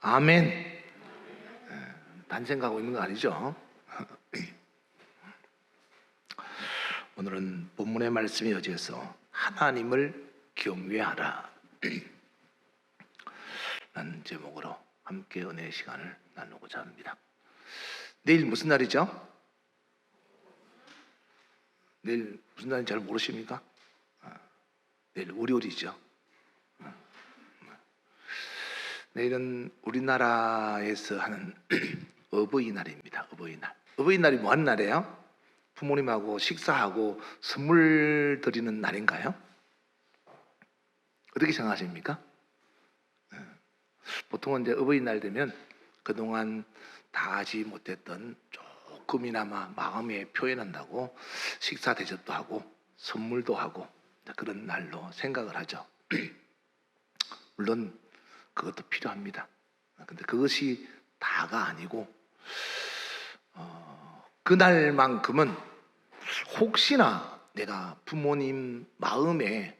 아멘. 딴 생각하고 있는 거 아니죠? 오늘은 본문의 말씀이 어디에서 하나님을 경외하라 라는 제목으로 함께 은혜의 시간을 나누고자 합니다. 내일 무슨 날이죠? 내일 무슨 날인지 잘 모르십니까? 내일 월요일이죠. 내일은 우리나라에서 하는 어버이날입니다. 어버이날. 어버이날이 뭐 하는 날이에요? 부모님하고 식사하고 선물 드리는 날인가요? 어떻게 생각하십니까? 보통은 이제 어버이날 되면 그동안 다 하지 못했던 조금이나마 마음에 표현한다고 식사 대접도 하고 선물도 하고 그런 날로 생각을 하죠. 물론 그것도 필요합니다. 근데 그것이 다가 아니고 그날만큼은 혹시나 내가 부모님 마음에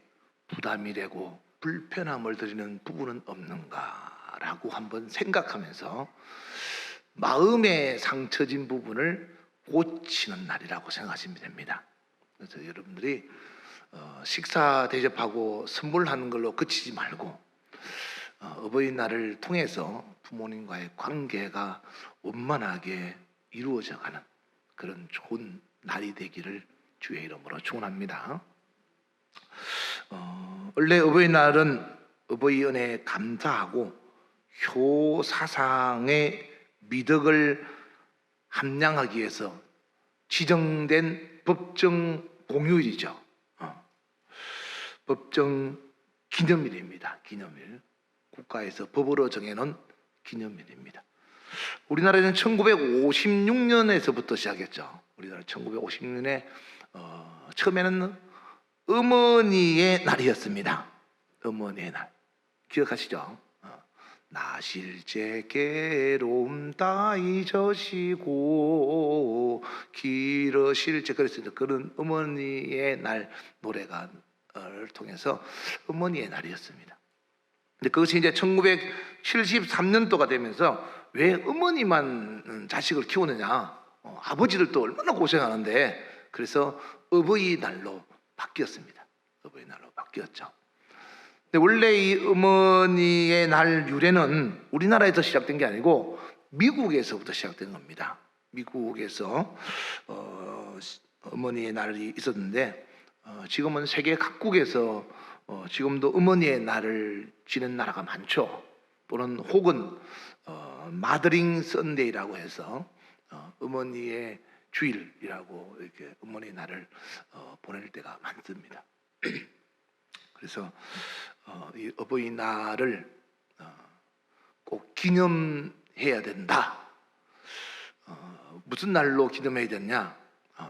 부담이 되고 불편함을 드리는 부분은 없는가라고 한번 생각하면서 마음에 상처진 부분을 고치는 날이라고 생각하시면 됩니다. 그래서 여러분들이 식사 대접하고 선물하는 걸로 그치지 말고 어버이날을 통해서 부모님과의 관계가 원만하게 이루어져가는 그런 좋은 날이 되기를 주의 이름으로 축원합니다. 원래 어버이날은 어버이 은혜에 감사하고 효사상의 미덕을 함양하기 위해서 지정된 법정 공휴일이죠. 법정 기념일입니다. 기념일. 국가에서 법으로 정해놓은 기념일입니다. 우리나라에는 1956년에서부터 시작했죠. 우리나라 1956년에 처음에는 어머니의 날이었습니다. 어머니의 날. 기억하시죠? 나실제 괴로움 다 잊으시고 길으실제 그랬습니다. 그런 어머니의 날 노래가 통해서 어머니의 날이었습니다. 근데 그것이 이제 1973년도가 되면서 왜 어머니만 자식을 키우느냐? 아버지들도 얼마나 고생하는데 그래서 어버이날로 바뀌었습니다. 어버이날로 바뀌었죠. 근데 원래 이 어머니의 날 유래는 우리나라에서 시작된 게 아니고 미국에서부터 시작된 겁니다. 미국에서 어머니의 날이 있었는데 지금은 세계 각국에서 지금도 어머니의 날을 지는 나라가 많죠. 또는 혹은 마더링 선데이라고 해서 어머니의 주일이라고 이렇게 어머니의 날을 보낼 때가 많습니다. 그래서 이 어버이날을 꼭 기념해야 된다. 무슨 날로 기념해야 되냐?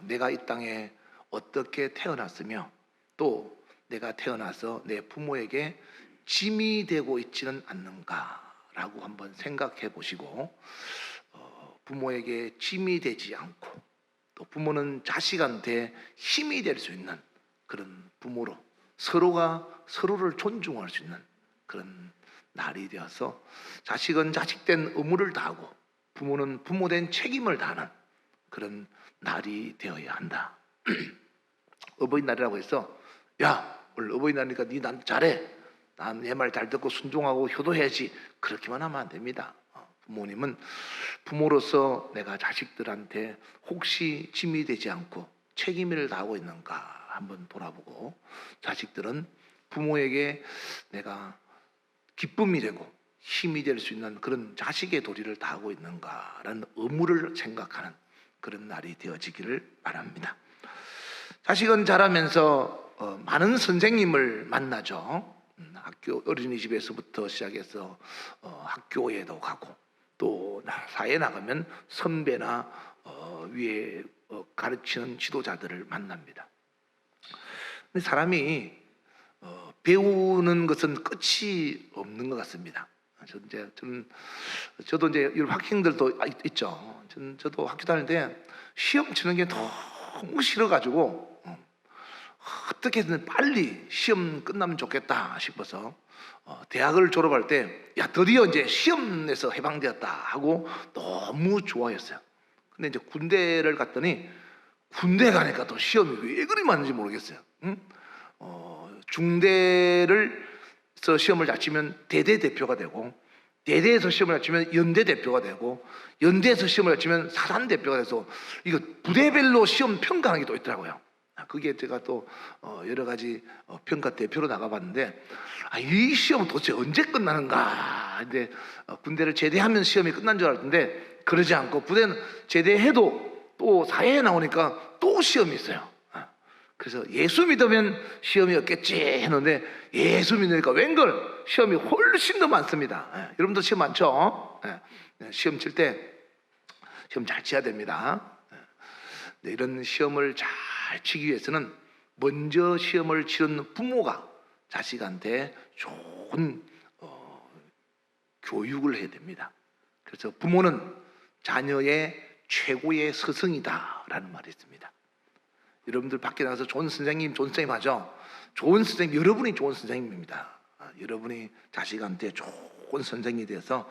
내가 이 땅에 어떻게 태어났으며 또 내가 태어나서 내 부모에게 짐이 되고 있지는 않는가라고 한번 생각해 보시고 부모에게 짐이 되지 않고 또 부모는 자식한테 힘이 될 수 있는 그런 부모로 서로가 서로를 존중할 수 있는 그런 날이 되어서 자식은 자식된 의무를 다하고 부모는 부모된 책임을 다하는 그런 날이 되어야 한다. 어버이날이라고 해서 야 오늘 어버이날이니까 니 난 잘해, 난 내 말 잘 듣고 순종하고 효도해야지, 그렇게만 하면 안 됩니다. 부모님은 부모로서 내가 자식들한테 혹시 짐이 되지 않고 책임을 다하고 있는가 한번 돌아보고 자식들은 부모에게 내가 기쁨이 되고 힘이 될 수 있는 그런 자식의 도리를 다하고 있는가라는 의무를 생각하는 그런 날이 되어지기를 바랍니다. 자식은 자라면서 많은 선생님을 만나죠. 학교 어린이집에서부터 시작해서 학교에도 가고 또 사회에 나가면 선배나 위에 가르치는 지도자들을 만납니다. 근데 사람이 배우는 것은 끝이 없는 것 같습니다. 저도 이제 이런 학생들도 있죠. 저도 학교 다닐 때 시험 치는 게 너무 싫어가지고 어떻게든 빨리 시험 끝나면 좋겠다 싶어서 대학을 졸업할 때 야 드디어 이제 시험에서 해방되었다 하고 너무 좋아했어요. 근데 이제 군대를 갔더니 군대 가니까 또 시험이 왜 그리 많은지 모르겠어요. 응? 중대를 서 시험을 잘 치면 대대 대표가 되고, 대대에서 시험을 잘 치면 연대 대표가 되고, 연대에서 시험을 잘 치면 사단 대표가 돼서 이거 부대별로 시험 평가하는 게 또 있더라고요. 그게 제가 또 여러 가지 평가 대표로 나가봤는데, 이 시험은 도대체 언제 끝나는가? 근데 군대를 제대하면 시험이 끝난 줄 알았는데 그러지 않고 부대는 제대해도 또 사회에 나오니까 또 시험이 있어요. 그래서 예수 믿으면 시험이 없겠지 했는데 예수 믿으니까 웬걸 시험이 훨씬 더 많습니다. 여러분도 시험 많죠? 시험 칠 때 시험 잘 치야 됩니다. 이런 시험을 잘 치기 위해서는 먼저 시험을 치른 부모가 자식한테 좋은 교육을 해야 됩니다. 그래서 부모는 자녀의 최고의 스승이다라는 말이 있습니다. 여러분들 밖에 나가서 좋은 선생님 하죠? 좋은 선생님, 여러분이 좋은 선생님입니다. 여러분이 자식한테 좋은 선생님이 돼서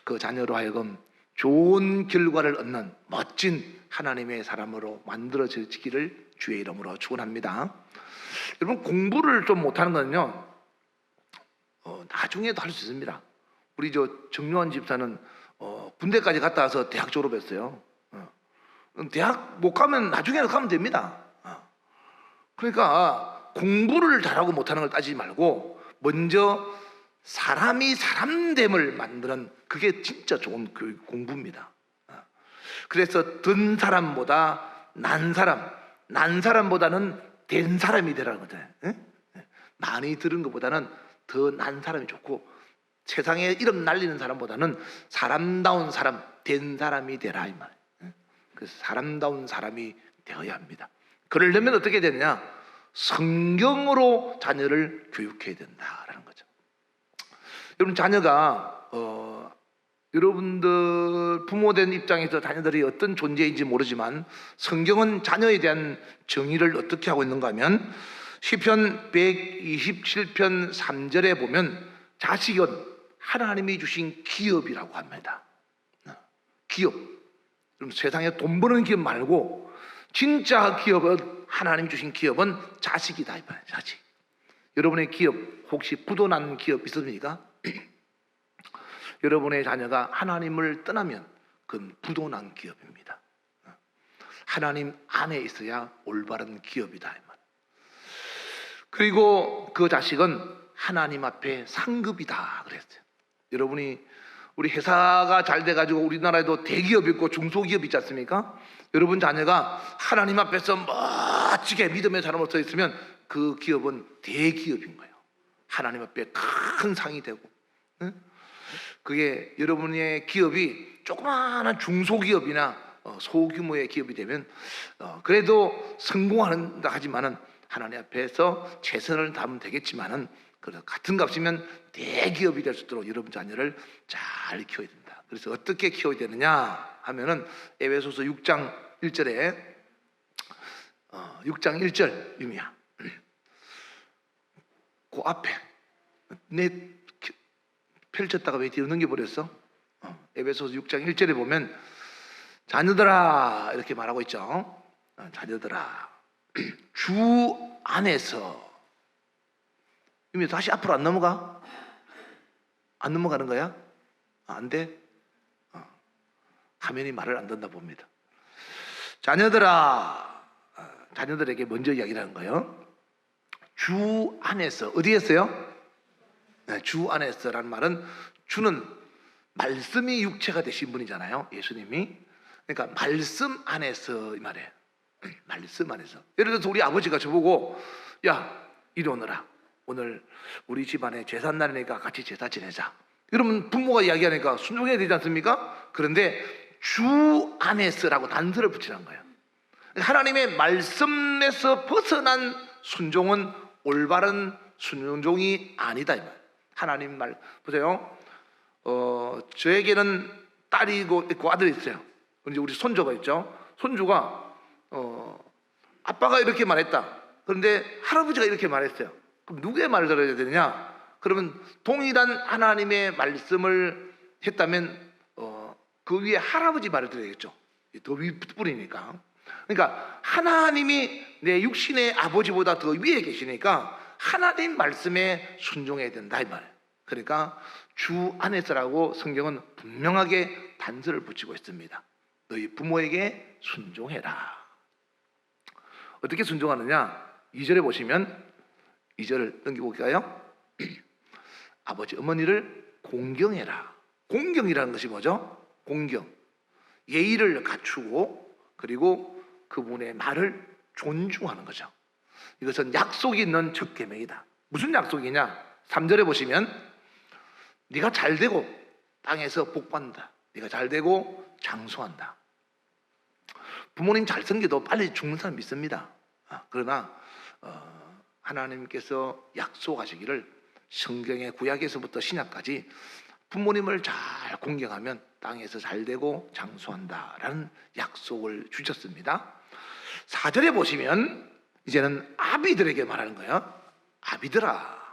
그 자녀로 하여금 좋은 결과를 얻는 멋진 하나님의 사람으로 만들어지기를 주의 이름으로 축원합니다. 여러분, 공부를 좀 못하는 거는요 나중에도 할 수 있습니다. 우리 정요한 집사는 군대까지 갔다 와서 대학 졸업했어요. 대학 못 가면 나중에는 가면 됩니다. 그러니까 공부를 잘하고 못하는 걸 따지지 말고 먼저 사람이 사람됨을 만드는, 그게 진짜 좋은 공부입니다. 그래서 든 사람보다 난 사람보다는 된 사람이 되라는 거잖아요. 많이 들은 것보다는 더 난 사람이 좋고, 세상에 이름 날리는 사람보다는 사람다운 사람, 된 사람이 되라 이 말이에요. 그래서 사람다운 사람이 되어야 합니다. 그러려면 어떻게 되느냐? 성경으로 자녀를 교육해야 된다라는 거죠. 여러분, 자녀가 여러분들 부모된 입장에서 자녀들이 어떤 존재인지 모르지만 성경은 자녀에 대한 정의를 어떻게 하고 있는가 하면 시편 127편 3절에 보면 자식은 하나님이 주신 기업이라고 합니다. 기업. 그럼 세상에 돈 버는 기업 말고 진짜 기업은, 하나님 주신 기업은 자식이다 이 말이에요. 자식. 여러분의 기업 혹시 부도난 기업 있습니까? 여러분의 자녀가 하나님을 떠나면 그건 부도난 기업입니다. 하나님 안에 있어야 올바른 기업이다 이 말이에요. 그리고 그 자식은 하나님 앞에 상급이다 그랬어요. 여러분이 우리 회사가 잘 돼가지고 우리나라에도 대기업 있고 중소기업 있지 않습니까? 여러분 자녀가 하나님 앞에서 멋지게 믿음의 사람으로 서 있으면 그 기업은 대기업인 거예요. 하나님 앞에 큰 상이 되고, 그게 여러분의 기업이 조그마한 중소기업이나 소규모의 기업이 되면 그래도 성공한다 하지만은 하나님 앞에서 최선을 다하면 되겠지만은 같은 값이면 대기업이 될 수 있도록 여러분 자녀를 잘 키워야 된다. 그래서 어떻게 키워야 되느냐 하면은 에베소서 6장 1절에 6장 1절 유미야, 그 앞에 내 펼쳤다가 왜 뒤로 넘겨버렸어? 에베소서 6장 1절에 보면 자녀들아 이렇게 말하고 있죠. 자녀들아 주 안에서, 이미 다시 앞으로 안 넘어가? 안 넘어가는 거야? 안 돼? 화면이 말을 안 듣나 봅니다. 자녀들아, 자녀들에게 먼저 이야기를 하는 거예요. 주 안에서, 어디에서요? 주 안에서라는 말은, 주는 말씀이 육체가 되신 분이잖아요, 예수님이. 그러니까 말씀 안에서 이 말이에요. 말씀 안에서. 예를 들어서 우리 아버지가 저보고 야 이리 오너라, 오늘 우리 집안에 제삿날이니까 같이 제사 지내자. 그러면 부모가 이야기하니까 순종해야 되지 않습니까? 그런데 주 안에서라고 단서를 붙이는 거예요. 하나님의 말씀에서 벗어난 순종은 올바른 순종이 아니다 이 말. 하나님 말 보세요. 저에게는 딸이 있고 아들이 있어요. 이제 우리 손주가 있죠. 손주가 아빠가 이렇게 말했다. 그런데 할아버지가 이렇게 말했어요. 그럼 누구의 말을 들어야 되느냐? 그러면 동일한 하나님의 말씀을 했다면 그 위에 할아버지 말을 들어야겠죠. 더 윗불이니까. 그러니까 하나님이 내 육신의 아버지보다 더 위에 계시니까 하나님 말씀에 순종해야 된다 이 말. 그러니까 주 안에서라고 성경은 분명하게 단서를 붙이고 있습니다. 너희 부모에게 순종해라. 어떻게 순종하느냐? 2절에 보시면 2절을 넘겨볼까요? 아버지 어머니를 공경해라. 공경이라는 것이 뭐죠? 공경, 예의를 갖추고 그리고 그분의 말을 존중하는 거죠. 이것은 약속이 있는 첫 계명이다. 무슨 약속이냐? 3절에 보시면 네가 잘되고 땅에서 복받는다. 네가 잘되고 장수한다. 부모님 잘 섬기도 빨리 죽는 사람 믿습니다. 그러나 하나님께서 약속하시기를 성경의 구약에서부터 신약까지 부모님을 잘 공경하면 땅에서 잘되고 장수한다라는 약속을 주셨습니다. 4절에 보시면 이제는 아비들에게 말하는 거예요. 아비들아.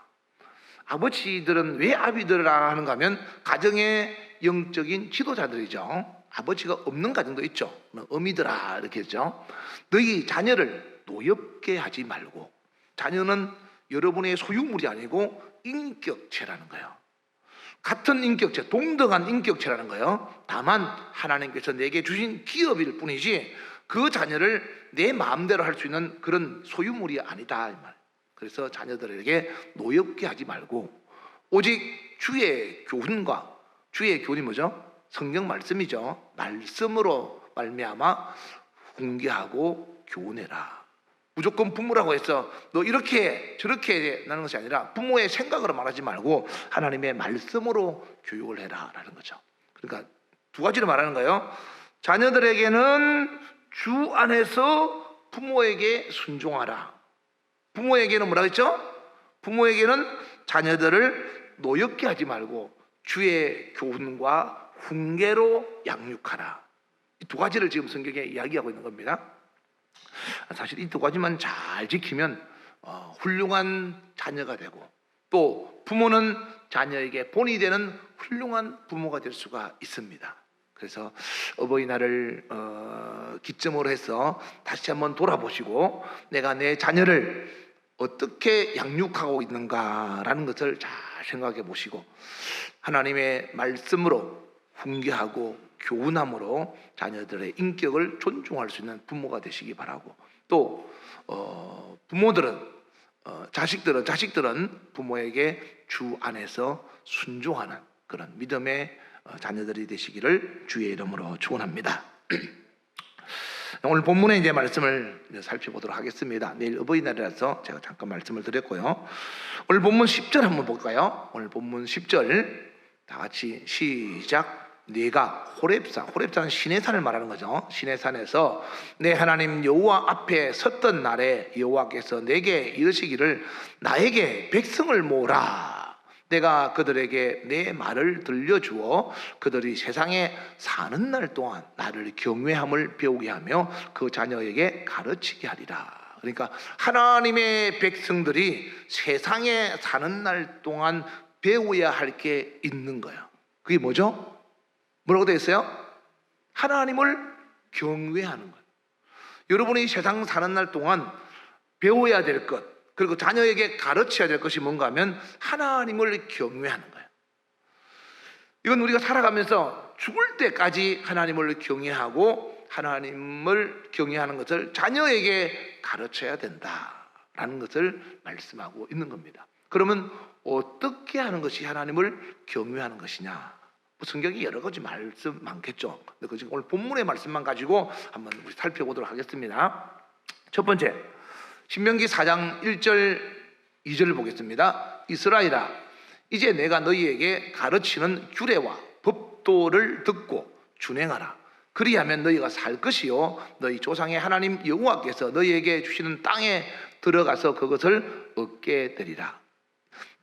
아버지들은 왜 아비들아 하는가 하면 가정의 영적인 지도자들이죠. 아버지가 없는 가정도 있죠. 어미들아 이렇게 했죠. 너희 자녀를 노엽게 하지 말고, 자녀는 여러분의 소유물이 아니고 인격체라는 거예요. 같은 인격체, 동등한 인격체라는 거예요. 다만 하나님께서 내게 주신 기업일 뿐이지 그 자녀를 내 마음대로 할 수 있는 그런 소유물이 아니다 이 말. 그래서 자녀들에게 노엽게 하지 말고 오직 주의 교훈과, 주의 교훈이 뭐죠? 성경 말씀이죠. 말씀으로 말미암아 훈계하고 교훈해라. 무조건 부모라고 해서 너 이렇게 저렇게 나는 것이 아니라 부모의 생각으로 말하지 말고 하나님의 말씀으로 교육을 해라 라는 거죠. 그러니까 두 가지로 말하는 거예요. 자녀들에게는 주 안에서 부모에게 순종하라. 부모에게는 뭐라고 했죠? 부모에게는 자녀들을 노엽게 하지 말고 주의 교훈과 훈계로 양육하라. 이 두 가지를 지금 성경에 이야기하고 있는 겁니다. 사실 이 두 가지만 잘 지키면 훌륭한 자녀가 되고, 또 부모는 자녀에게 본이 되는 훌륭한 부모가 될 수가 있습니다. 그래서 어버이날을 기점으로 해서 다시 한번 돌아보시고 내가 내 자녀를 어떻게 양육하고 있는가라는 것을 잘 생각해 보시고 하나님의 말씀으로 훈계하고 교훈함으로 자녀들의 인격을 존중할 수 있는 부모가 되시기 바라고, 또 부모들은 자식들은 부모에게 주 안에서 순종하는 그런 믿음의 자녀들이 되시기를 주의 이름으로 축원합니다. 오늘 본문의 이제 말씀을 살펴보도록 하겠습니다. 내일 어버이날이라서 제가 잠깐 말씀을 드렸고요. 오늘 본문 10절 한번 볼까요? 오늘 본문 10절 다 같이 시작. 네가 호렙산은 시내산을 말하는 거죠. 시내산에서 내 하나님 여호와 앞에 섰던 날에 여호와께서 내게 이르시기를 나에게 백성을 모으라. 내가 그들에게 내 말을 들려주어 그들이 세상에 사는 날 동안 나를 경외함을 배우게 하며 그 자녀에게 가르치게 하리라. 그러니까 하나님의 백성들이 세상에 사는 날 동안 배워야 할 게 있는 거예요. 그게 뭐죠? 뭐라고 되어 있어요? 하나님을 경외하는 것. 여러분이 세상 사는 날 동안 배워야 될 것, 그리고 자녀에게 가르쳐야 될 것이 뭔가 하면 하나님을 경외하는 거예요. 이건 우리가 살아가면서 죽을 때까지 하나님을 경외하고 하나님을 경외하는 것을 자녀에게 가르쳐야 된다라는 것을 말씀하고 있는 겁니다. 그러면 어떻게 하는 것이 하나님을 경외하는 것이냐? 성경이 여러 가지 말씀 많겠죠. 근데 지금 오늘 본문의 말씀만 가지고 한번 우리 살펴보도록 하겠습니다. 첫 번째, 신명기 4장 1절 2절을 보겠습니다. 이스라엘아, 이제 내가 너희에게 가르치는 규례와 법도를 듣고 준행하라. 그리하면 너희가 살 것이요 너희 조상의 하나님 여호와께서 너희에게 주시는 땅에 들어가서 그것을 얻게 되리라.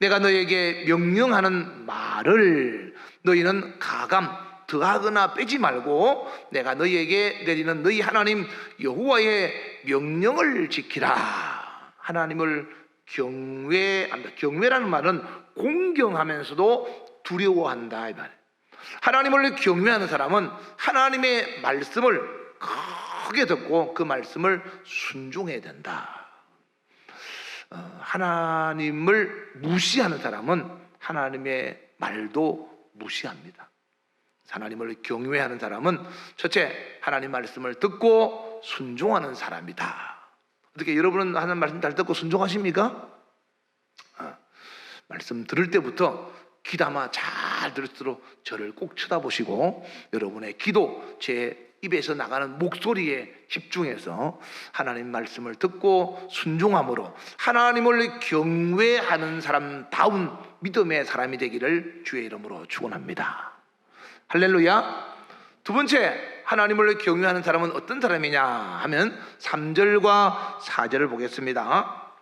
내가 너희에게 명령하는 말을 너희는 가감 더하거나 빼지 말고 내가 너희에게 내리는 너희 하나님 여호와의 명령을 지키라. 하나님을 경외한다. 경외라는 말은 공경하면서도 두려워한다 이 말이에요. 하나님을 경외하는 사람은 하나님의 말씀을 크게 듣고 그 말씀을 순종해야 된다. 하나님을 무시하는 사람은 하나님의 말도 무시합니다. 하나님을 경외하는 사람은 첫째, 하나님 말씀을 듣고 순종하는 사람이다. 어떻게 여러분은 하나님 말씀 잘 듣고 순종하십니까? 말씀 들을 때부터 귀담아 잘 들을수록 저를 꼭 쳐다보시고 여러분의 기도, 제 입에서 나가는 목소리에 집중해서 하나님 말씀을 듣고 순종함으로 하나님을 경외하는 사람다운 믿음의 사람이 되기를 주의 이름으로 축원합니다. 할렐루야. 두 번째, 하나님을 경외하는 사람은 어떤 사람이냐 하면 3절과 4절을 보겠습니다.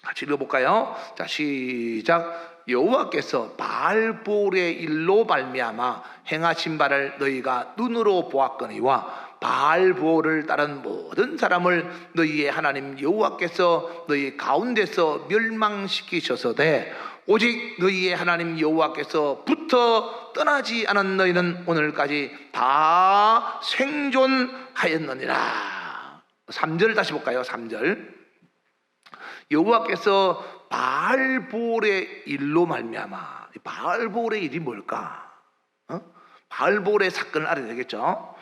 같이 읽어볼까요? 자, 시작. 여호와께서 바알볼의 일로 말미암아 행하신 바를 너희가 눈으로 보았거니와 바알볼을 따른 모든 사람을 너희의 하나님 여호와께서 너희 가운데서 멸망시키셔서되 오직 너희의 하나님 여호와께서 붙어 떠나지 않은 너희는 오늘까지 다 생존하였느니라. 3절 다시 볼까요? 3절. 여호와께서 바알볼의 일로 말미암아. 바알볼의 일이 뭘까? 바알볼의 사건을 알아야 되겠죠.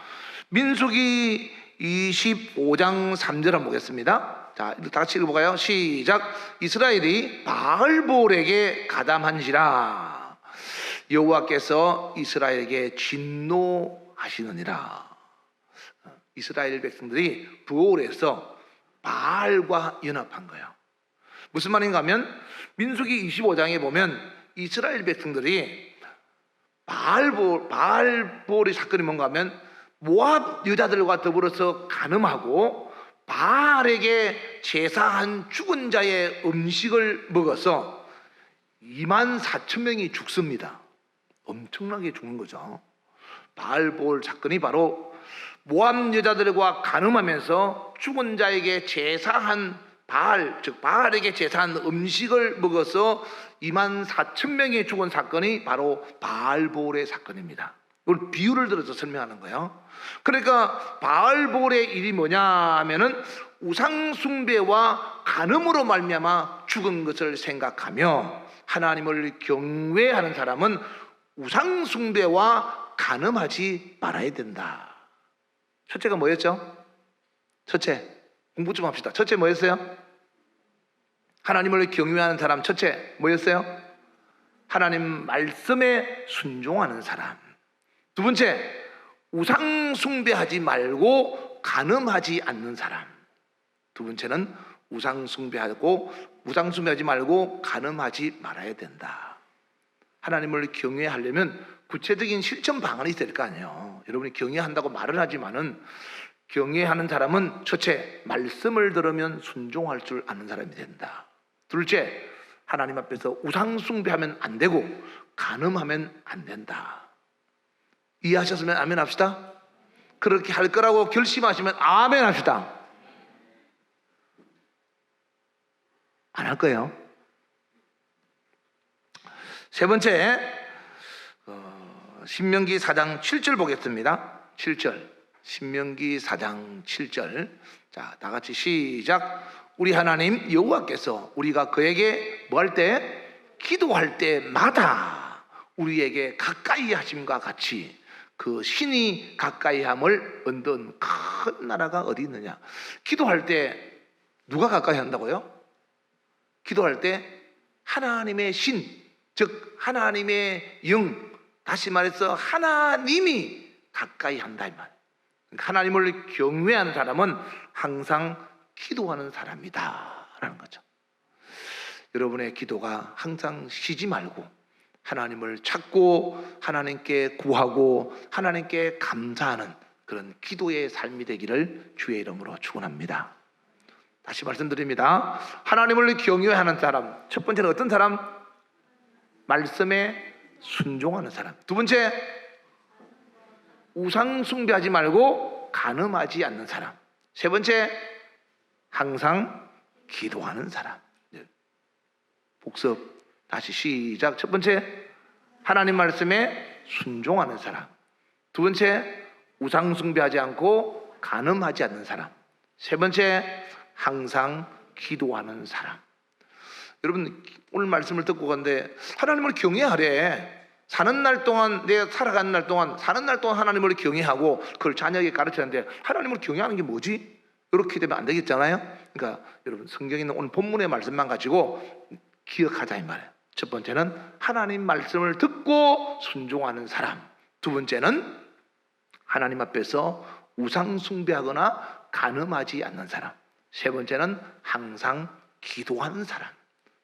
민수기 25장 3절 한번 보겠습니다. 자, 다 같이 읽어볼까요? 시작. 이스라엘이 바알볼에게 가담한지라 여호와께서 이스라엘에게 진노하시느니라. 이스라엘 백성들이 부올에서 바알과 연합한 거예요. 무슨 말인가 하면 민수기 25장에 보면 이스라엘 백성들이 바알볼의 사건이 뭔가 하면 모압 여자들과 더불어서 간음하고 바알에게 제사한 죽은 자의 음식을 먹어서 24,000명이 죽습니다. 엄청나게 죽는 거죠. 바알볼 사건이 바로 모압 여자들과 간음하면서 죽은 자에게 제사한 바알, 즉 바알에게 제사한 음식을 먹어서 24,000명이 죽은 사건이 바로 바알볼의 사건입니다. 이걸 비유를 들어서 설명하는 거예요. 그러니까 바알볼의 일이 뭐냐 하면은 우상숭배와 간음으로 말미암아 죽은 것을 생각하며 하나님을 경외하는 사람은 우상숭배와 간음하지 말아야 된다. 첫째가 뭐였죠? 첫째, 공부 좀 합시다. 첫째 뭐였어요? 하나님을 경외하는 사람. 첫째 뭐였어요? 하나님 말씀에 순종하는 사람. 두 번째, 우상 숭배하지 말고 간음하지 않는 사람. 두 번째는 우상 숭배하지 말고 간음하지 말아야 된다. 하나님을 경외하려면 구체적인 실천 방안이 있어야 될 거 아니에요. 여러분이 경외한다고 말을 하지만은 경외하는 사람은 첫째, 말씀을 들으면 순종할 줄 아는 사람이 된다. 둘째, 하나님 앞에서 우상 숭배하면 안 되고 간음하면 안 된다. 이해하셨으면 아멘 합시다. 그렇게 할 거라고 결심하시면 아멘 합시다. 안 할 거예요. 세 번째, 신명기 4장 7절 보겠습니다. 7절. 신명기 4장 7절. 자, 다 같이 시작. 우리 하나님 여호와께서 우리가 그에게 뭐 할 때? 기도할 때마다 우리에게 가까이 하심과 같이 그 신이 가까이 함을 얻은 큰 나라가 어디 있느냐? 기도할 때 누가 가까이 한다고요? 기도할 때 하나님의 신, 즉 하나님의 영, 다시 말해서 하나님이 가까이 한다 이 말. 하나님을 경외하는 사람은 항상 기도하는 사람이다 라는 거죠. 여러분의 기도가 항상 쉬지 말고 하나님을 찾고 하나님께 구하고 하나님께 감사하는 그런 기도의 삶이 되기를 주의 이름으로 축원합니다. 다시 말씀드립니다. 하나님을 경외하는 사람, 첫 번째는 어떤 사람? 말씀에 순종하는 사람. 두 번째, 우상 숭배하지 말고 간음하지 않는 사람. 세 번째, 항상 기도하는 사람. 복습 다시 시작. 첫 번째, 하나님 말씀에 순종하는 사람. 두 번째, 우상 숭배하지 않고 간음하지 않는 사람. 세 번째, 항상 기도하는 사람. 여러분, 오늘 말씀을 듣고 갔는데 하나님을 경외하래. 사는 날 동안, 내가 살아가는 날 동안, 사는 날 동안 하나님을 경외하고 그걸 자녀에게 가르치는데 하나님을 경외하는 게 뭐지? 이렇게 되면 안 되겠잖아요. 그러니까 여러분, 성경에 있는 오늘 본문의 말씀만 가지고 기억하자 이 말이에요. 첫 번째는 하나님 말씀을 듣고 순종하는 사람. 두 번째는 하나님 앞에서 우상 숭배하거나 간음하지 않는 사람. 세 번째는 항상 기도하는 사람.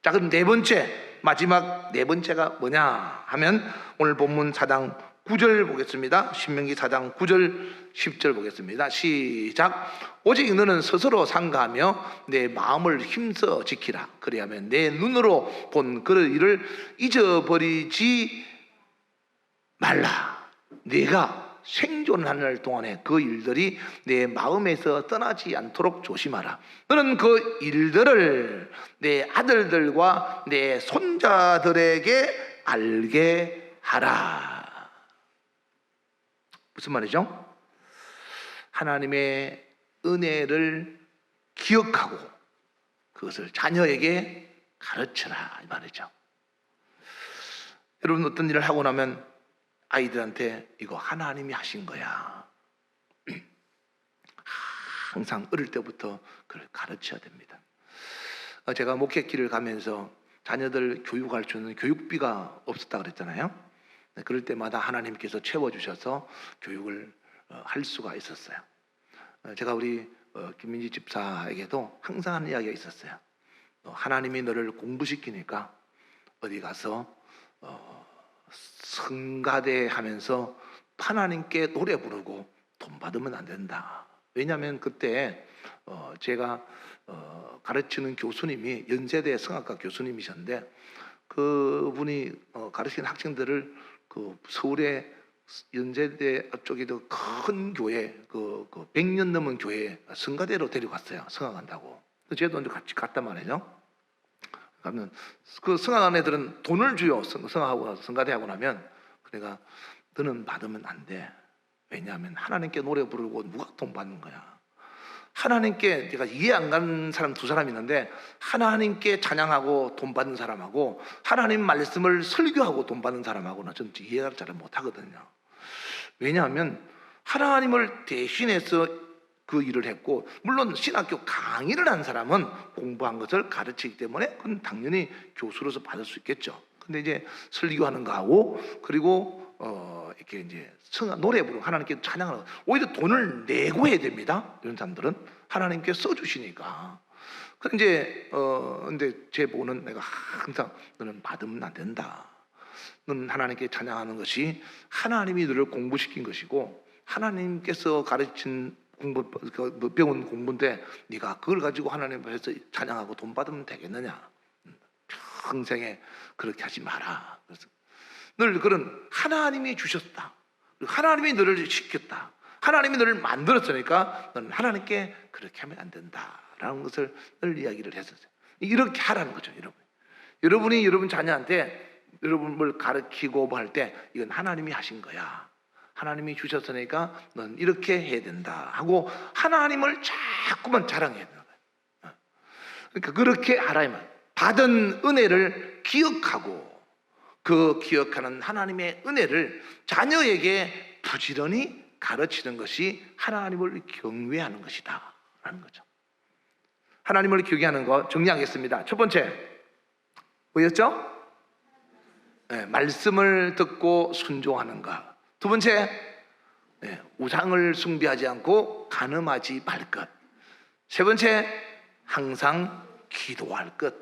자, 그럼 네 번째, 마지막 네 번째가 뭐냐 하면 오늘 본문 4장 9절 보겠습니다. 신명기 4장 9절 10절 보겠습니다. 시작. 오직 너는 스스로 상가하며 내 마음을 힘써 지키라. 그리하면 내 눈으로 본 그 일을 잊어버리지 말라. 네가 생존하는 동안에 그 일들이 내 마음에서 떠나지 않도록 조심하라. 너는 그 일들을 내 아들들과 내 손자들에게 알게 하라. 무슨 말이죠? 하나님의 은혜를 기억하고 그것을 자녀에게 가르쳐라 이 말이죠. 여러분, 어떤 일을 하고 나면 아이들한테 이거 하나님이 하신 거야. 항상 어릴 때부터 그걸 가르쳐야 됩니다. 제가 목회길을 가면서 자녀들 교육할 수 있는 교육비가 없었다 그랬잖아요. 그럴 때마다 하나님께서 채워주셔서 교육을 할 수가 있었어요. 제가 우리 김민지 집사에게도 항상 하는 이야기가 있었어요. 하나님이 너를 공부시키니까 어디 가서 성가대 하면서 하나님께 노래 부르고 돈 받으면 안 된다. 왜냐하면 그때 제가 가르치는 교수님이 연세대 성악과 교수님이셨는데 그분이 가르치는 학생들을 그 서울의 연세대 앞쪽에도 큰 교회, 그 100년 넘은 교회 성가대로 데려갔어요. 성악한다고. 저도 같이 갔단 말이죠. 그러면 그 성악하는 애들은 돈을 주요. 성악하고 나서 성가대하고 나면 그러니까 너는 받으면 안 돼. 왜냐하면 하나님께 노래 부르고 누가 돈 받는 거야. 하나님께, 내가 이해 안 가는 사람 두 사람이 있는데 하나님께 찬양하고 돈 받는 사람하고 하나님 말씀을 설교하고 돈 받는 사람하고는 전 이해가 잘 못하거든요. 왜냐하면 하나님을 대신해서 그 일을 했고, 물론 신학교 강의를 한 사람은 공부한 것을 가르치기 때문에 그건 당연히 교수로서 받을 수 있겠죠. 근데 이제 설교하는 거하고 그리고 이렇게 이제 노래 부르고 하나님께 찬양하는 거, 오히려 돈을 내고 해야 됩니다. 이런 사람들은 하나님께 써주시니까. 근데 근데 제 보는 내가 항상 너는 받으면 안 된다. 너는 하나님께 찬양하는 것이 하나님이 너를 공부시킨 것이고 하나님께서 가르친 공부, 배운 공부인데 네가 그걸 가지고 하나님 앞에서 찬양하고 돈 받으면 되겠느냐? 평생에 그렇게 하지 마라. 그래서 늘 그런 하나님이 주셨다. 하나님이 너를 시켰다. 하나님이 너를 만들었으니까 너는 하나님께 그렇게 하면 안 된다라는 것을 늘 이야기를 했었어요. 이렇게 하라는 거죠, 여러분. 여러분이 여러분 자녀한테 여러분을 가르치고 뭐 할 때 이건 하나님이 하신 거야. 하나님이 주셨으니까 넌 이렇게 해야 된다 하고 하나님을 자꾸만 자랑해야 되는 거예요. 그러니까 그렇게 하라면 받은 은혜를 기억하고 그 기억하는 하나님의 은혜를 자녀에게 부지런히 가르치는 것이 하나님을 경외하는 것이다 라는 거죠. 하나님을 경외하는 거 정리하겠습니다. 첫 번째 뭐였죠? 네, 말씀을 듣고 순종하는 것. 두 번째, 우상을 숭배하지 않고 간음하지 말 것. 세 번째, 항상 기도할 것.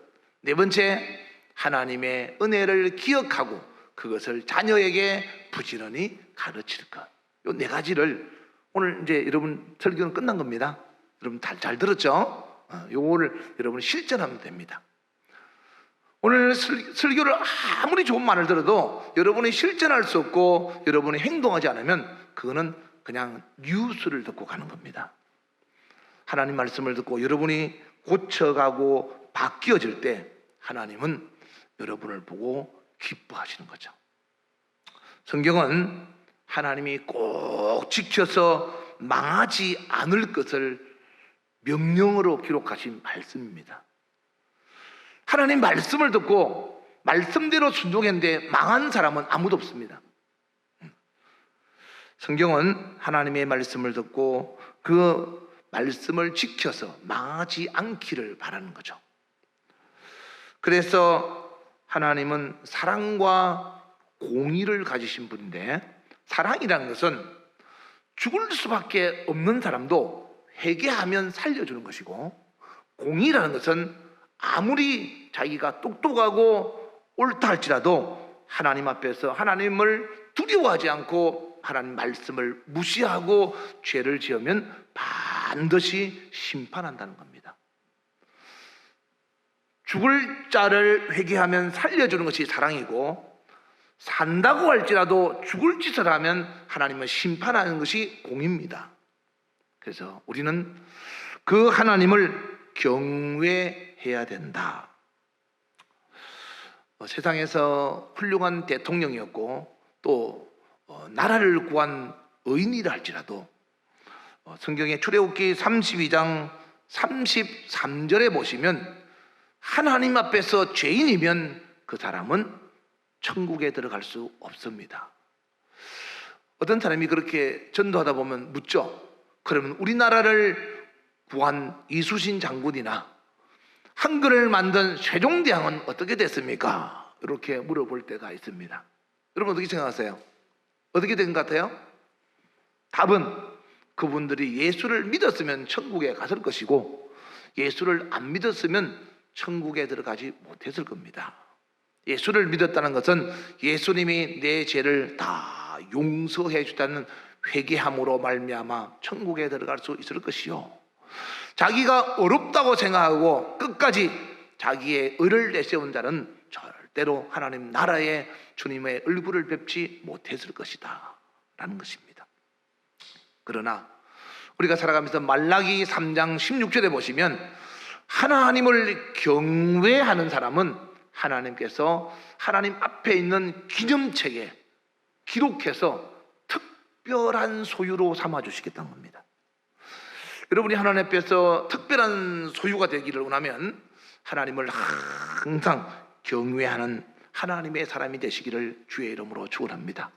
네 번째, 하나님의 은혜를 기억하고 그것을 자녀에게 부지런히 가르칠 것. 이 네 가지를 오늘 이제 여러분 설교는 끝난 겁니다. 여러분 잘 들었죠? 요거를 여러분 실천하면 됩니다. 오늘 설교를 아무리 좋은 말을 들어도 여러분이 실천할 수 없고 여러분이 행동하지 않으면 그거는 그냥 뉴스를 듣고 가는 겁니다. 하나님 말씀을 듣고 여러분이 고쳐가고 바뀌어질 때 하나님은 여러분을 보고 기뻐하시는 거죠. 성경은 하나님이 꼭 지켜서 망하지 않을 것을 명령으로 기록하신 말씀입니다. 하나님 말씀을 듣고 말씀대로 순종했는데 망한 사람은 아무도 없습니다. 성경은 하나님의 말씀을 듣고 그 말씀을 지켜서 망하지 않기를 바라는 거죠. 그래서 하나님은 사랑과 공의를 가지신 분인데, 사랑이라는 것은 죽을 수밖에 없는 사람도 회개하면 살려주는 것이고, 공의라는 것은 아무리 자기가 똑똑하고 옳다 할지라도 하나님 앞에서 하나님을 두려워하지 않고 하나님 말씀을 무시하고 죄를 지으면 반드시 심판한다는 겁니다. 죽을 자를 회개하면 살려주는 것이 사랑이고, 산다고 할지라도 죽을 짓을 하면 하나님은 심판하는 것이 공의입니다. 그래서 우리는 그 하나님을 경외해야 된다. 세상에서 훌륭한 대통령이었고 또 나라를 구한 의인이라 할지라도 성경의 출애굽기 32장 33절에 보시면 하나님 앞에서 죄인이면 그 사람은 천국에 들어갈 수 없습니다. 어떤 사람이 그렇게 전도하다 보면 묻죠. 그러면 우리나라를 구한 이수신 장군이나 한글을 만든 세종대왕은 어떻게 됐습니까? 이렇게 물어볼 때가 있습니다. 여러분 어떻게 생각하세요? 어떻게 된 것 같아요? 답은 그분들이 예수를 믿었으면 천국에 갔을 것이고 예수를 안 믿었으면 천국에 들어가지 못했을 겁니다. 예수를 믿었다는 것은 예수님이 내 죄를 다 용서해 주다는 회개함으로 말미암아 천국에 들어갈 수 있을 것이요, 자기가 어렵다고 생각하고 끝까지 자기의 의를 내세운 자는 절대로 하나님 나라에 주님의 얼굴을 뵙지 못했을 것이다 라는 것입니다. 그러나 우리가 살아가면서 말라기 3장 16절에 보시면 하나님을 경외하는 사람은 하나님께서 하나님 앞에 있는 기념책에 기록해서 특별한 소유로 삼아주시겠다는 겁니다. 여러분이 하나님 앞에서 특별한 소유가 되기를 원하면 하나님을 항상 경외하는 하나님의 사람이 되시기를 주의 이름으로 축원합니다.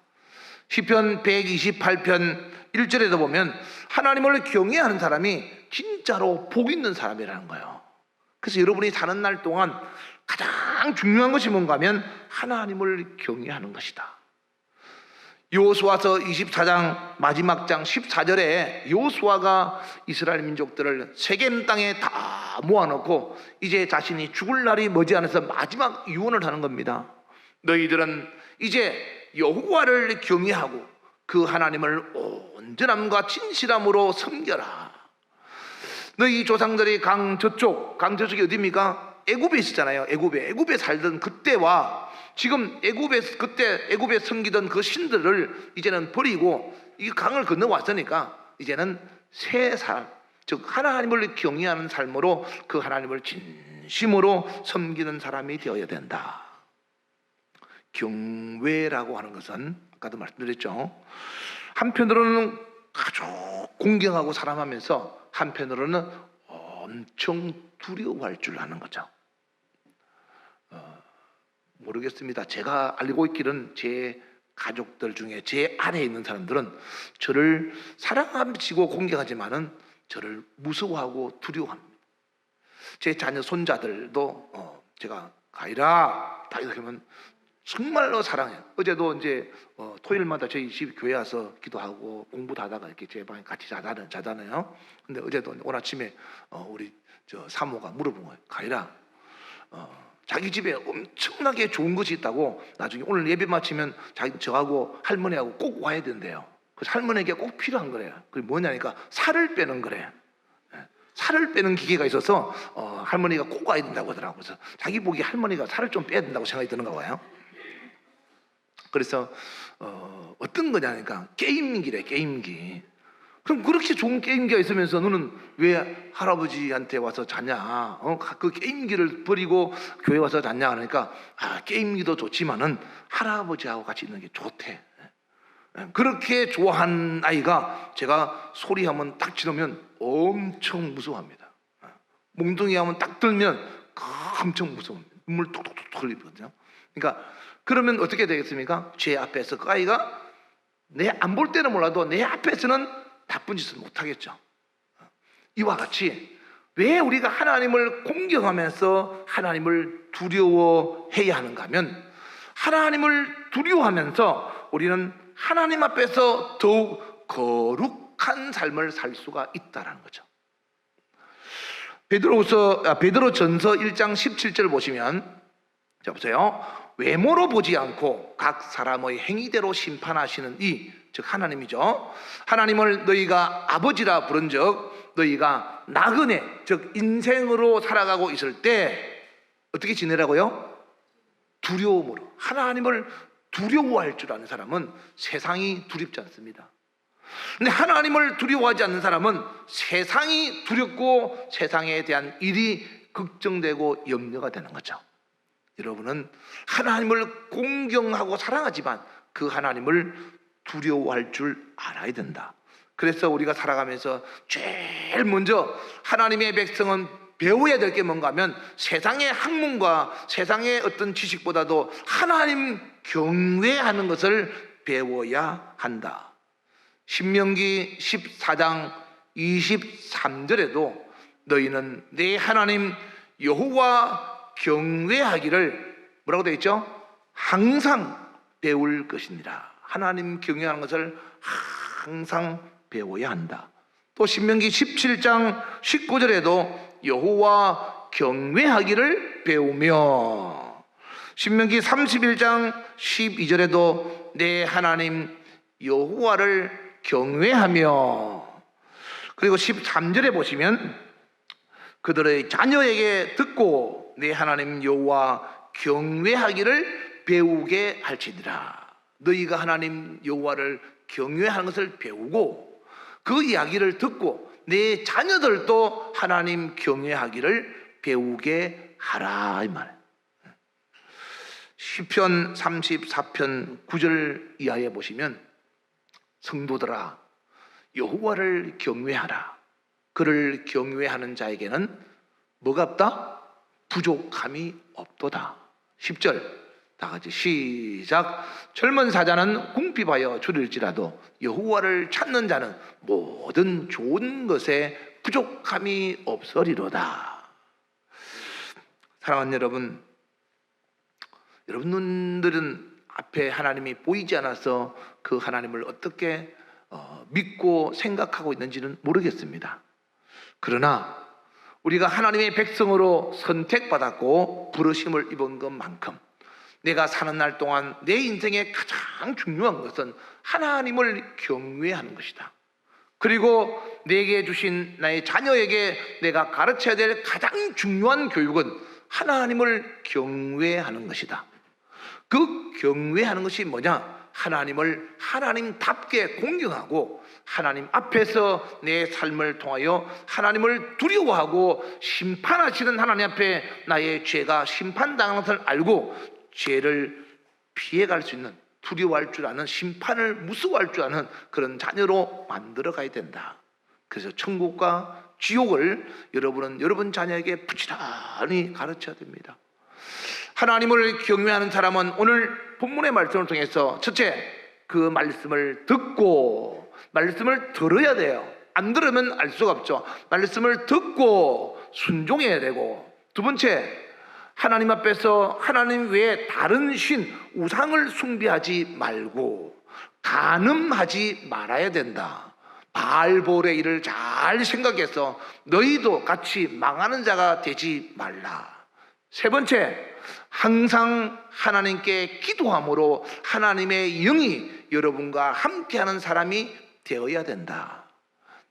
시편 128편 1절에도 보면 하나님을 경외하는 사람이 진짜로 복 있는 사람이라는 거예요. 그래서 여러분이 사는 날 동안 가장 중요한 것이 뭔가 하면 하나님을 경외하는 것이다. 여호수아서 24장 마지막 장 14절에 여호수아가 이스라엘 민족들을 세겜 땅에 다 모아놓고 이제 자신이 죽을 날이 머지않아서 마지막 유언을 하는 겁니다. 너희들은 이제 여호와를 경외하고 그 하나님을 온전함과 진실함으로 섬겨라. 너희 조상들이 강 저쪽이 어디입니까? 애굽에 있었잖아요. 애굽에 살던 그때와 지금 애굽에 섬기던 그 신들을 이제는 버리고 이 강을 건너왔으니까 이제는 새 삶, 즉 하나님을 경외하는 삶으로 그 하나님을 진심으로 섬기는 사람이 되어야 된다. 경외라고 하는 것은 아까도 말씀드렸죠. 한편으로는 아주 공경하고 사랑하면서 한편으로는 엄청 두려워할 줄 아는 거죠. 모르겠습니다. 제가 알고 있기는 제 가족들 중에 제 안에 있는 사람들은 저를 사랑하시고 공경하지만은 저를 무서워하고 두려워합니다. 제 자녀 손자들도 제가 가이라 딱 이렇게 하면 정말로 사랑해요. 어제도 이제 토요일마다 저희 집 교회 와서 기도하고 공부도 하다가 이렇게 제 방에 같이 자잖아요. 근데 어제도 오늘 아침에 우리 저 사모가 물어본 거예요. 가이라 자기 집에 엄청나게 좋은 것이 있다고 나중에 오늘 예배 마치면 저하고 할머니하고 꼭 와야 된대요. 그래서 할머니에게 꼭 필요한 거래요. 그게 뭐냐니까 살을 빼는 거래. 살을 빼는 기계가 있어서 할머니가 꼭 와야 된다고 하더라고요. 그래서 자기 보기에 할머니가 살을 좀 빼야 된다고 생각이 드는가 봐요. 그래서 어떤 거냐니까 게임기래. 게임기. 그럼 그렇게 좋은 게임기가 있으면서 너는 왜 할아버지한테 와서 자냐? 그 게임기를 버리고 교회 와서 자냐? 그러니까 게임기도 좋지만은 할아버지하고 같이 있는 게 좋대. 그렇게 좋아한 아이가 제가 소리하면 딱 지르면 엄청 무서워합니다. 몽둥이 하면 딱 들면 엄청 무서워합니다. 눈물 톡톡톡 흘리거든요. 그러니까 그러면 어떻게 되겠습니까? 제 앞에서 그 아이가 내 안 볼 때는 몰라도 내 앞에서는 나쁜 짓을 못하겠죠. 이와 같이 왜 우리가 하나님을 공경하면서 하나님을 두려워해야 하는가 하면, 하나님을 두려워하면서 우리는 하나님 앞에서 더욱 거룩한 삶을 살 수가 있다는 거죠. 베드로전서 1장 17절 보시면, 자 보세요. 외모로 보지 않고 각 사람의 행위대로 심판하시는 즉 하나님이죠. 하나님을 너희가 아버지라 부른즉 너희가 나그네, 즉 인생으로 살아가고 있을 때 어떻게 지내라고요? 두려움으로. 하나님을 두려워할 줄 아는 사람은 세상이 두렵지 않습니다. 근데 하나님을 두려워하지 않는 사람은 세상이 두렵고 세상에 대한 일이 걱정되고 염려가 되는 거죠. 여러분은 하나님을 공경하고 사랑하지만 그 하나님을 두려워할 줄 알아야 된다. 그래서 우리가 살아가면서 제일 먼저 하나님의 백성은 배워야 될 게 뭔가 하면 세상의 학문과 세상의 어떤 지식보다도 하나님 경외하는 것을 배워야 한다. 신명기 14장 23절에도 너희는 내 하나님 여호와 경외하기를 뭐라고 되어 있죠? 항상 배울 것이니라. 하나님 경외하는 것을 항상 배워야 한다. 또 신명기 17장 19절에도 여호와 경외하기를 배우며, 신명기 31장 12절에도 내 하나님 여호와를 경외하며, 그리고 13절에 보시면 그들의 자녀에게 듣고 내 하나님 여호와 경외하기를 배우게 할지니라. 너희가 하나님 여호와를 경외하는 것을 배우고 그 이야기를 듣고 내 자녀들도 하나님 경외하기를 배우게 하라, 이 말. 시편 34편 9절 이하에 보시면 성도들아 여호와를 경외하라. 그를 경외하는 자에게는 뭐가 없다? 부족함이 없도다. 10절 다 같이 시작. 젊은 사자는 궁핍하여 줄일지라도 여호와를 찾는 자는 모든 좋은 것에 부족함이 없으리로다. 사랑하는 여러분, 여러분들은 앞에 하나님이 보이지 않아서 그 하나님을 어떻게 믿고 생각하고 있는지는 모르겠습니다. 그러나 우리가 하나님의 백성으로 선택받았고 부르심을 입은 것만큼 내가 사는 날 동안 내 인생의 가장 중요한 것은 하나님을 경외하는 것이다. 그리고 내게 주신 나의 자녀에게 내가 가르쳐야 될 가장 중요한 교육은 하나님을 경외하는 것이다. 그 경외하는 것이 뭐냐? 하나님을 하나님답게 공경하고 하나님 앞에서 내 삶을 통하여 하나님을 두려워하고 심판하시는 하나님 앞에 나의 죄가 심판당하는 것을 알고 죄를 피해갈 수 있는, 두려워할 줄 아는, 심판을 무서워할 줄 아는 그런 자녀로 만들어 가야 된다. 그래서 천국과 지옥을 여러분은 여러분 자녀에게 부지런히 가르쳐야 됩니다. 하나님을 경외하는 사람은 오늘 본문의 말씀을 통해서 첫째, 그 말씀을 듣고, 말씀을 들어야 돼요. 안 들으면 알 수가 없죠. 말씀을 듣고 순종해야 되고, 두 번째, 하나님 앞에서 하나님 외에 다른 신, 우상을 숭배하지 말고 간음하지 말아야 된다. 바알볼의 일을 잘 생각해서 너희도 같이 망하는 자가 되지 말라. 세 번째, 항상 하나님께 기도함으로 하나님의 영이 여러분과 함께하는 사람이 되어야 된다.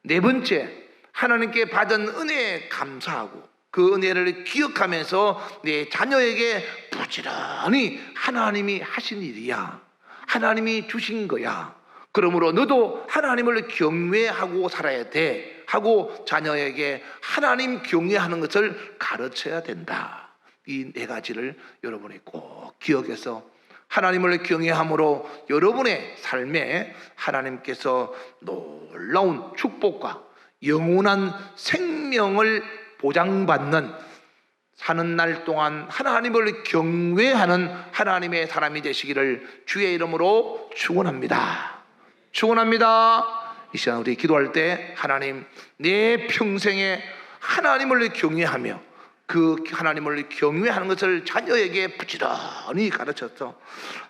네 번째, 하나님께 받은 은혜에 감사하고 그 은혜를 기억하면서 내 자녀에게 부지런히 하나님이 하신 일이야, 하나님이 주신 거야, 그러므로 너도 하나님을 경외하고 살아야 돼 하고 자녀에게 하나님 경외하는 것을 가르쳐야 된다. 이 네 가지를 여러분이 꼭 기억해서 하나님을 경외함으로 여러분의 삶에 하나님께서 놀라운 축복과 영원한 생명을 보장받는, 사는 날 동안 하나님을 경외하는 하나님의 사람이 되시기를 주의 이름으로 축원합니다. 축원합니다. 이 시간 우리 기도할 때 하나님, 내 평생에 하나님을 경외하며 그 하나님을 경외하는 것을 자녀에게 부지런히 가르쳐서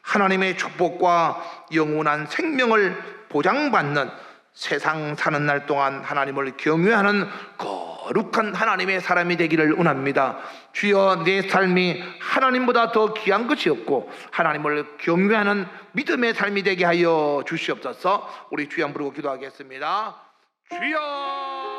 하나님의 축복과 영원한 생명을 보장받는, 세상 사는 날 동안 하나님을 경외하는 거룩한 하나님의 사람이 되기를 원합니다. 주여, 내 삶이 하나님보다 더 귀한 것이 없고 하나님을 경외하는 믿음의 삶이 되게 하여 주시옵소서. 우리 주여 부르고 기도하겠습니다. 주여.